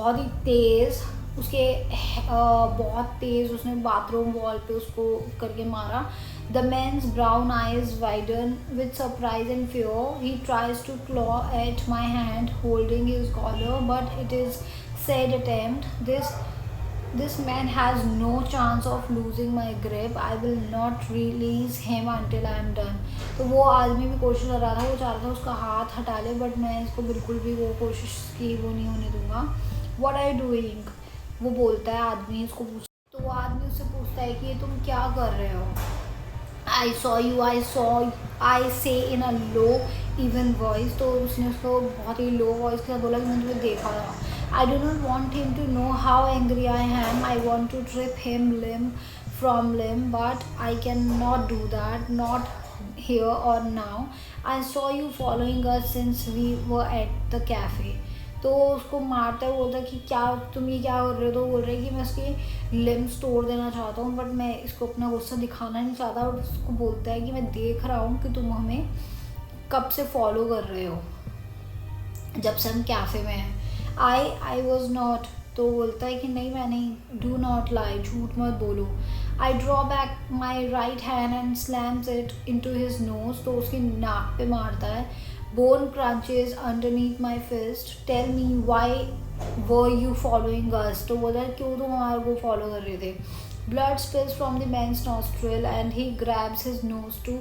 बहुत ही तेज़ उसके बहुत तेज़ उसने बाथरूम वॉल पे उसको करके मारा. The man's brown eyes widen with surprise and fear. He tries to claw at my hand, holding his collar, but it is said attempt. This man has no chance of losing my grip. I will not release him until I am done. तो वो आदमी भी कोशिश कर रहा था, वो चाह रहा था उसका हाथ हटा ले, बट मैं इसको बिल्कुल भी वो कोशिश की वो नहीं होने दूंगा. What are you doing? वो बोलता है, आदमी इसको पूछ, तो वो आदमी उससे पूछता है कि ये तुम क्या कर रहे हो. I say in a low even voice. तो उसने उसको बहुत ही लो वॉइस के साथ बोला कि मैंने तुम्हें देखा था. I do not want him to know how angry I am. I want to trip him limb from limb, but I cannot do that, not here or now. I saw you following us since we were at the cafe. तो उसको मारता है, बोलता है कि क्या तुम ये क्या कर रहे हो. तो बोल रहे हैं कि मैं उसकी लिम्स तोड़ देना चाहता हूँ, बट मैं इसको अपना गुस्सा दिखाना नहीं चाहता. और उसको बोलता है कि मैं देख रहा हूँ कि तुम हमें कब से फॉलो कर रहे हो, जब से हम कैफ़े में हैं. I was not. तो बोलता है कि नहीं मैं नहीं. डू नॉट लाई, झूठ मत बोलो. I draw back my right hand and slams it into his nose. तो उसकी नाक पे मारता है. Bone crunches underneath my fist. Tell me why were you following us. तो बोला क्यों तुम हमारे को फॉलो कर रहे थे. Blood spills from the man's nostril and he grabs his nose to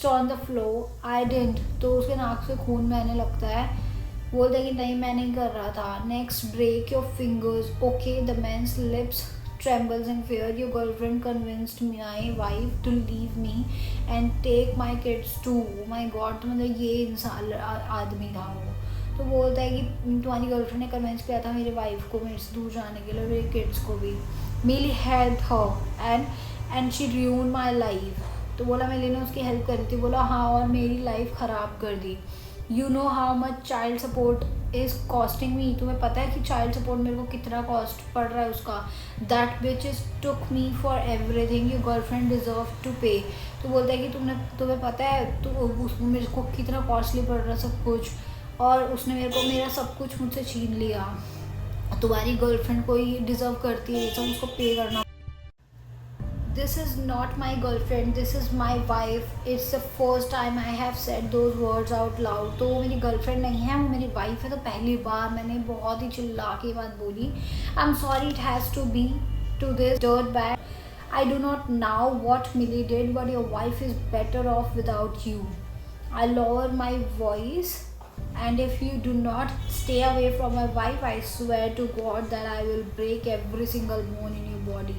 stone the floor. I didn't. तो उसके नाक से खून बहने लगता है. बोलता है कि नहीं मैं नहीं कर रहा था. Next, break your fingers. Okay, the man's lips trembles in fear. Your girlfriend convinced my wife to leave me and take my kids too. Oh my God, तो मतलब ये इंसान आदमी था वो. तो बोलता है कि तुम्हारी गर्लफ्रेंड ने कन्विंस किया था मेरी वाइफ को मेरे से दूर जाने के लिए, मेरे किड्स को भी. Millie help her and she ruined my life. तो बोला मिली ने उसकी हेल्प करी थी. बोला हाँ, और मेरी लाइफ ख़राब कर दी. You know how much child support is costing me. तुम्हें पता है कि चाइल्ड सपोर्ट मेरे को कितना कॉस्ट पड़ रहा है उसका. That bitch is took me for everything. Your girlfriend deserve to pay. तो बोलता है कि तुम्हें पता है तो मेरे को कितना कॉस्टली पड़ रहा है सब कुछ, और उसने मेरे को मेरा सब कुछ मुझसे छीन लिया. तुम्हारी गर्लफ्रेंड को ही डिज़र्व करती है, सब उसको पे करना. This is not my girlfriend, this is my wife. It's the first time I have said those words out loud. तो वो मेरी गर्लफ्रेंड नहीं है, वो मेरी वाइफ है. तो पहली बार मैंने बहुत ही चिल्ला के बात बोली. I am sorry it has to be to this dirt bad. I do not know what Millie did, but your wife is better off without you. I lower my voice. And if you do not stay away from my wife, I swear to God that I will break every single bone in your body.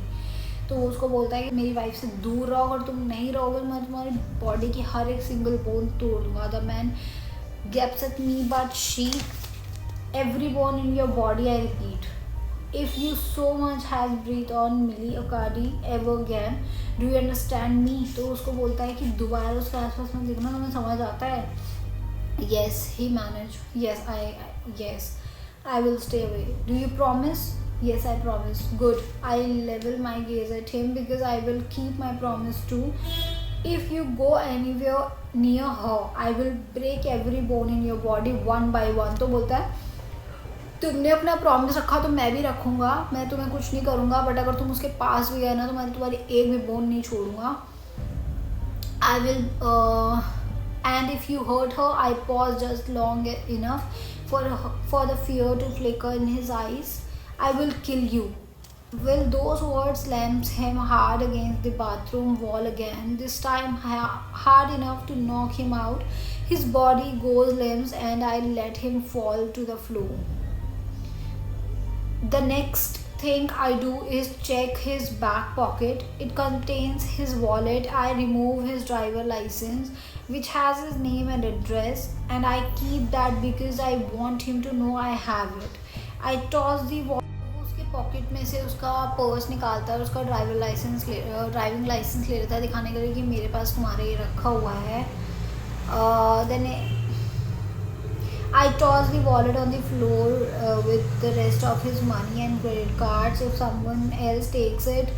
तो उसको बोलता है कि मेरी wife से दूर रहो, अगर तुम नहीं रहोगे मैं तुम्हारी बॉडी की हर एक सिंगल बोन तोड़ दूँगा. The man gapes at me, but she every bone in your body, I repeat. If you so much has breathed on Millie Akadi ever again, do you understand me? तो उसको बोलता है कि दोबारा उसके आसपास मत देखना, तुम्हें समझ आता है. Yes, he managed. Yes, I will stay away. Do you promise? Yes, I promise. Good. I level my gaze at him because I will keep my promise too. If you go anywhere near her, I will break every bone in your body one by one. तो बोलता है तुमने अपना promise रखा तो मैं भी रखूँगा, मैं तुम्हें कुछ नहीं करूँगा, बट अगर तुम उसके पास भी गए ना तो मैं तुम्हारी एक भी बोन नहीं छोड़ूंगा. I will and if you hurt her, I pause just long enough for the fear to flicker in his eyes. I will kill you. Will those words slams him hard against the bathroom wall again, this time hard enough to knock him out. His body goes limp and I let him fall to the floor. The next thing I do is check his back pocket. It contains his wallet. I remove his driver license, which has his name and address, and I keep that because I want him to know I have it. I toss the wallet. उसके pocket में से उसका purse निकालता है, उसका driving licence ले लेता है दिखाने के लिए कि मेरे पास तुम्हारे ये रखा हुआ है. Then I toss the wallet on the floor with the rest of his money and credit cards. If someone else takes it,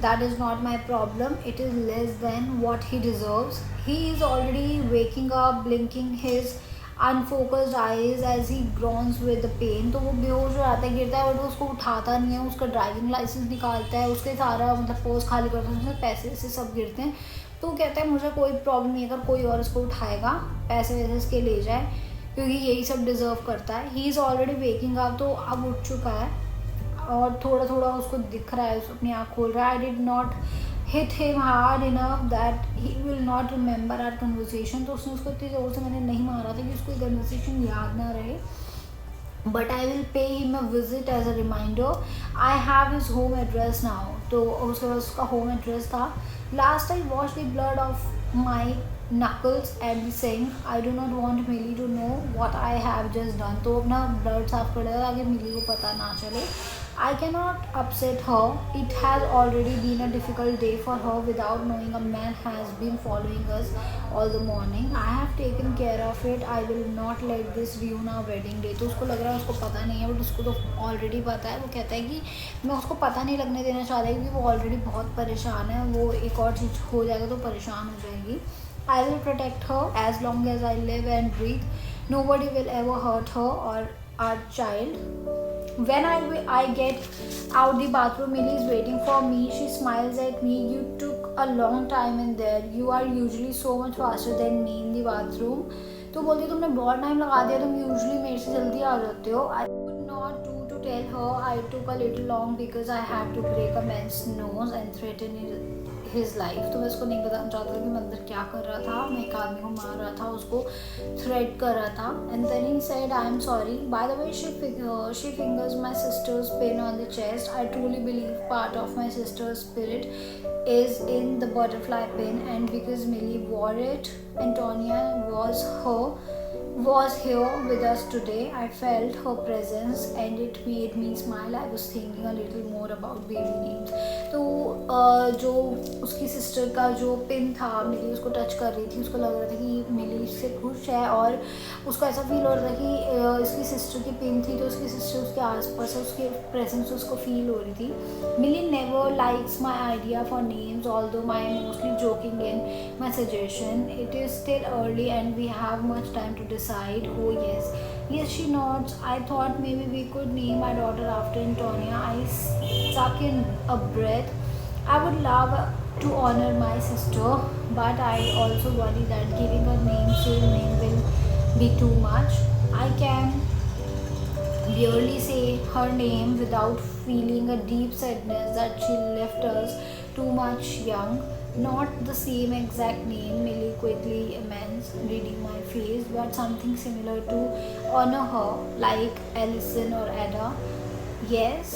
that is not my problem. It is less than what he deserves. He is already waking up, blinking his unfocused eyes as he groans with the pain. तो वो बेहोश हो जाता है, गिरता है, but उसको उठाता नहीं है। उसका ड्राइविंग लाइसेंस निकालता है, उसके सारा मतलब पोस्ट खाली करता है, उसमें पैसे वैसे सब गिरते हैं। तो वो कहता है मुझे कोई प्रॉब्लम नहीं है अगर कोई और उसको उठाएगा, पैसे वैसे इसके ले जाए, क्योंकि यही सब डिज़र्व करता है। He is already waking up, तो अब उठ चुका है और थोड़ा थोड़ा उसको दिख रहा है, उसको अपनी आँख खोल रहा है। I did not hit him hard enough that he will not remember our conversation. तो उसने उसको इतनी ज़ोर से मैंने नहीं मारा था कि उसको कन्वर्सेशन याद ना रहे, but I will pay him a visit as a reminder. I have his home address now. तो उसके पास उसका होम एड्रेस था। Last I wash the blood of my knuckles at the sink. I do not want Millie to know what I have just done. तो अपना blood साफ कर दिया ताकि मिली को पता ना चले। I cannot upset her. It has already been a difficult day for her without knowing a man has been following us all the morning. I have taken care of it. I will not let this ruin our wedding day. तो उसको लग रहा है उसको पता नहीं है, but उसको तो ऑलरेडी पता है। वो कहता है कि मैं उसको पता नहीं लगने देना चाह रही, क्योंकि वो ऑलरेडी बहुत परेशान है। वो एक और चीज़ हो जाएगा तो परेशान हो जाएगी। I will protect her as long as I live and breathe. Nobody will ever hurt her or our child. When I get out the bathroom, Millie is waiting for me. She smiles at me. You took a long time in there. You are usually so much faster than me in the bathroom. तो बोलती तुमने बहुत time लगा दिया, तुम usually मेरे से जल्दी आ जाते हो। I could not do to tell her I took a little long because I had to break a man's nose and threaten his life. तो मैं उसको नहीं बताना चाहता कि मैं अंदर क्या कर रहा था। मैं एक आदमी को मार रहा था, उसको थ्रेट कर रहा था। And then he said, I am sorry. By the way, she fingers my sister's pin on the chest. I truly believe part of my sister's spirit is in the butterfly pin, and because Millie wore it, Antonia was here with us today. I felt her presence and it made me smile. I was thinking a little more about baby names. तो जो उसकी sister का जो pin था, मिली उसको touch कर रही थी, उसको लग रहा था कि मिली इससे खुश है, और उसको ऐसा फील हो रहा था कि इसकी सिस्टर की पिन थी तो उसकी सिस्टर उसके आसपास है, उसके प्रेजेंस उसको फील हो रही थी। Millie never likes my idea for names, although my mostly joking in my suggestion. It is still early and we have much time to decide. Oh yes, yes, she nods. I thought maybe we could name my daughter after Antonia. I suck in a breath. I would love to honor my sister, but I also worry that giving her same name will be too much. I can barely say her name without feeling a deep sadness that she left us too much young. Not the same exact name, Millie quickly amends, reading my face, but something similar to honor her, like Alison or Ada. Yes.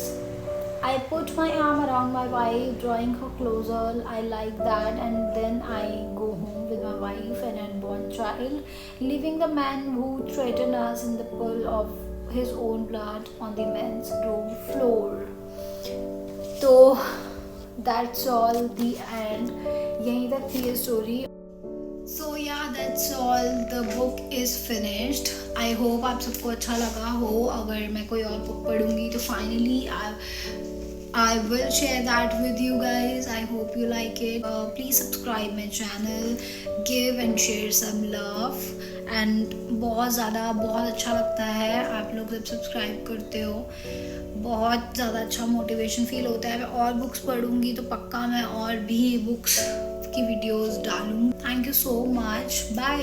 I put my arm around my wife, drawing her closer. I like that, and then I go home with my wife and unborn child, leaving the man who threatened us in the pool of his own blood on the men's room floor. So that's all, the end. यहीं तक थी ये story. So yeah, that's all. The book is finished. I hope आप सबको अच्छा लगा हो। अगर मैं कोई और बुक पढ़ूंगी तो finally I will share that with you guys. I hope you like it. Please subscribe my channel, give and share some love. And बहुत अच्छा लगता है आप लोग जब सब्सक्राइब करते हो, बहुत ज़्यादा अच्छा मोटिवेशन फील होता है। मैं और बुक्स पढ़ूंगी तो पक्का मैं और भी बुक्स की वीडियोस डालूँ। Thank you so much, bye.